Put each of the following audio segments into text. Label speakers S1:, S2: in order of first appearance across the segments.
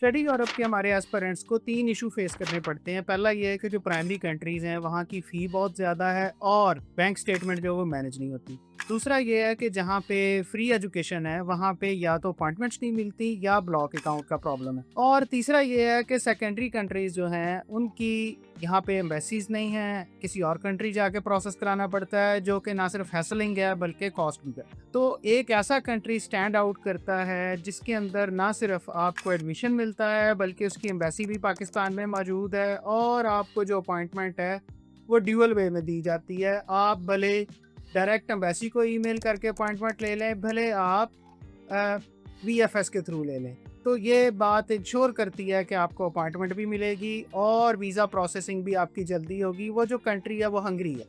S1: Study Europe के हमारे aspirants को 3 इशू फेस करने पड़ते हैं। पहला ये है कि जो प्राइमरी कंट्रीज़ हैं, वहाँ की फ़ी बहुत ज़्यादा है और बैंक स्टेटमेंट जो है वो मैनेज नहीं होती। दूसरा ये है कि जहाँ पे फ्री एजुकेशन है, वहाँ पे या तो अपॉइंटमेंट्स नहीं मिलती या ब्लॉक अकाउंट का प्रॉब्लम है। और तीसरा ये है कि सेकेंडरी कंट्रीज़ जो हैं, उनकी यहाँ पे एम्बेसीज़ नहीं हैं, किसी और कंट्री जाके प्रोसेस कराना पड़ता है, जो कि ना सिर्फ हैसलिंग है बल्कि कॉस्टली है। तो एक ऐसा कंट्री स्टैंड आउट करता है जिसके अंदर ना सिर्फ आपको एडमिशन मिलता है बल्कि उसकी एम्बेसी भी पाकिस्तान में मौजूद है और आपको जो अपॉइंटमेंट है वो ड्यूअल वे में दी जाती है। आप भले डायरेक्ट एम्बेसी को ईमेल करके अपॉइंटमेंट ले लें, भले आप वीएफएस के थ्रू ले लें। तो ये बात इंश्योर करती है कि आपको अपॉइंटमेंट भी मिलेगी और वीज़ा प्रोसेसिंग भी आपकी जल्दी होगी। वो जो कंट्री है वो हंगरी है।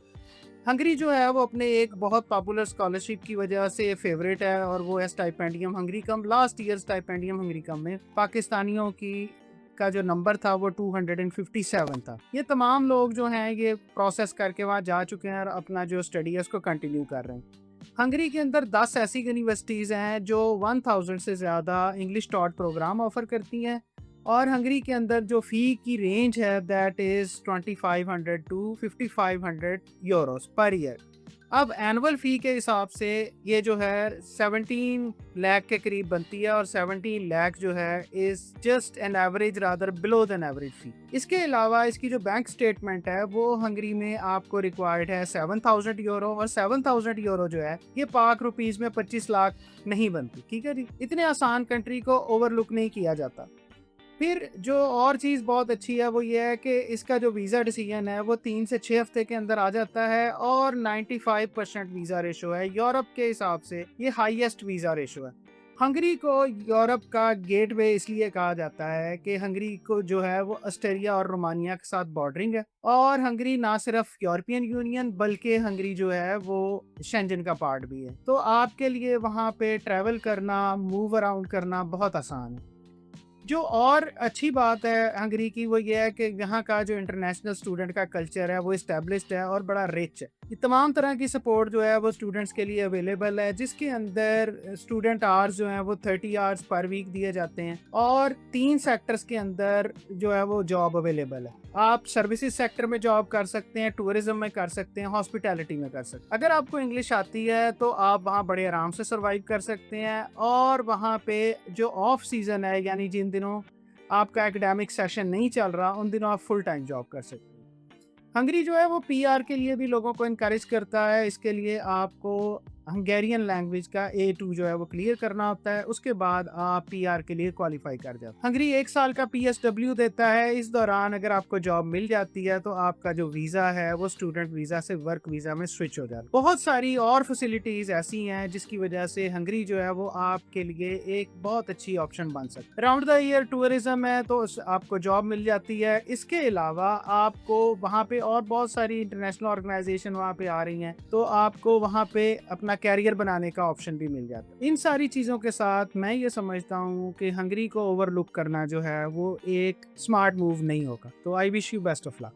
S1: हंगरी जो है वो अपने एक बहुत पॉपुलर स्कॉलरशिप की वजह से फेवरेट है और वो है स्टाइपेंडियम हंगरी कम। लास्ट ईयर स्टाइपेंडियम हंगरी कम में पाकिस्तानियों की का जो नंबर था वो 257 था। ये तमाम लोग जो हैं ये प्रोसेस करके वहाँ जा चुके हैं और अपना जो स्टडी है उसको कंटिन्यू कर रहे हैं। हंगरी के अंदर 10 ऐसी यूनिवर्सिटीज़ हैं जो 1000 से ज़्यादा इंग्लिश टॉट प्रोग्राम ऑफ़र करती हैं और हंगरी के अंदर जो फ़ी की रेंज है that is 2500 to 5500 euros per year. अब एनुअल फ़ी के हिसाब से ये जो है 17 लाख के करीब बनती है और 17 लाख जो है is just an average rather below than average fee. इसके अलावा इसकी जो बैंक स्टेटमेंट है वो हंगरी में आपको रिक्वायर्ड है 7000 यूरो और 7000 यूरो जो है ये पाक रुपीज़ में 25 लाख नहीं बनती। ठीक है जी, इतने आसान कंट्री को ओवरलुक नहीं किया जाता। फिर जो और चीज़ बहुत अच्छी है वो ये है कि इसका जो वीज़ा डिसीजन है वो 3 से 6 हफ्ते के अंदर आ जाता है और 95% वीज़ा रेशो है। यूरोप के हिसाब से ये हाईएस्ट वीज़ा रेशो है। हंगरी को यूरोप का गेटवे इसलिए कहा जाता है कि हंगरी को जो है वो ऑस्ट्रिया और रोमानिया के साथ बॉर्डरिंग है और हंगरी ना सिर्फ यूरोपियन यूनियन बल्कि हंगरी जो है वो शेंजन का पार्ट भी है। तो आपके लिए वहाँ पे ट्रैवल करना, मूव अराउंड करना बहुत आसान है। जो और अच्छी बात है हंगरी की वो ये है कि यहाँ का जो इंटरनेशनल स्टूडेंट का कल्चर है वो इस्टेब्लिश्ड है और बड़ा रिच है। ये तमाम तरह की सपोर्ट जो है वो स्टूडेंट्स के लिए अवेलेबल है जिसके अंदर स्टूडेंट आवर्स जो हैं वो 30 आवर्स पर वीक दिए जाते हैं और 3 सेक्टर्स के अंदर जो है वो जॉब अवेलेबल है। आप सर्विसेज सेक्टर में जॉब कर सकते हैं, टूरिज्म में कर सकते हैं, हॉस्पिटैलिटी में कर सकते हैं। अगर आपको इंग्लिश आती है तो आप वहाँ बड़े आराम से सर्वाइव कर सकते हैं और वहाँ पे जो ऑफ सीजन है यानी जिन दिनों आपका एकेडमिक सेशन नहीं चल रहा उन दिनों आप फुल टाइम जॉब कर सकते हैं। हंगरी जो है वो पीआर के लिए भी लोगों को इनकरेज करता है। इसके लिए आपको हंगेरियन लैंग्वेज का A2 जो है वो क्लियर करना होता है, उसके बाद आप पीआर के लिए क्वालिफाई कर जाते हैं। हंगरी 1 साल का PSW देता है। इस दौरान अगर आपको जॉब मिल जाती है तो आपका जो वीज़ा है वो स्टूडेंट वीज़ा से वर्क वीज़ा में स्विच हो जाता है। बहुत सारी और फैसिलिटीज़ ऐसी हैं जिसकी वजह से हंगरी जो है वो आपके लिए एक बहुत अच्छी ऑप्शन बन सकती है। अराउंड द ईयर टूरिज्म है तो आपको जॉब मिल जाती है। इसके अलावा आपको वहाँ पे और बहुत सारी इंटरनेशनल ऑर्गेनाइजेशन वहाँ पे आ रही हैं तो आपको वहाँ पे अपना कैरियर बनाने का ऑप्शन भी मिल जाता है। इन सारी चीज़ों के साथ मैं ये समझता हूँ कि हंगरी को ओवरलुक करना जो है वो एक स्मार्ट मूव नहीं होगा। तो I wish you best of luck.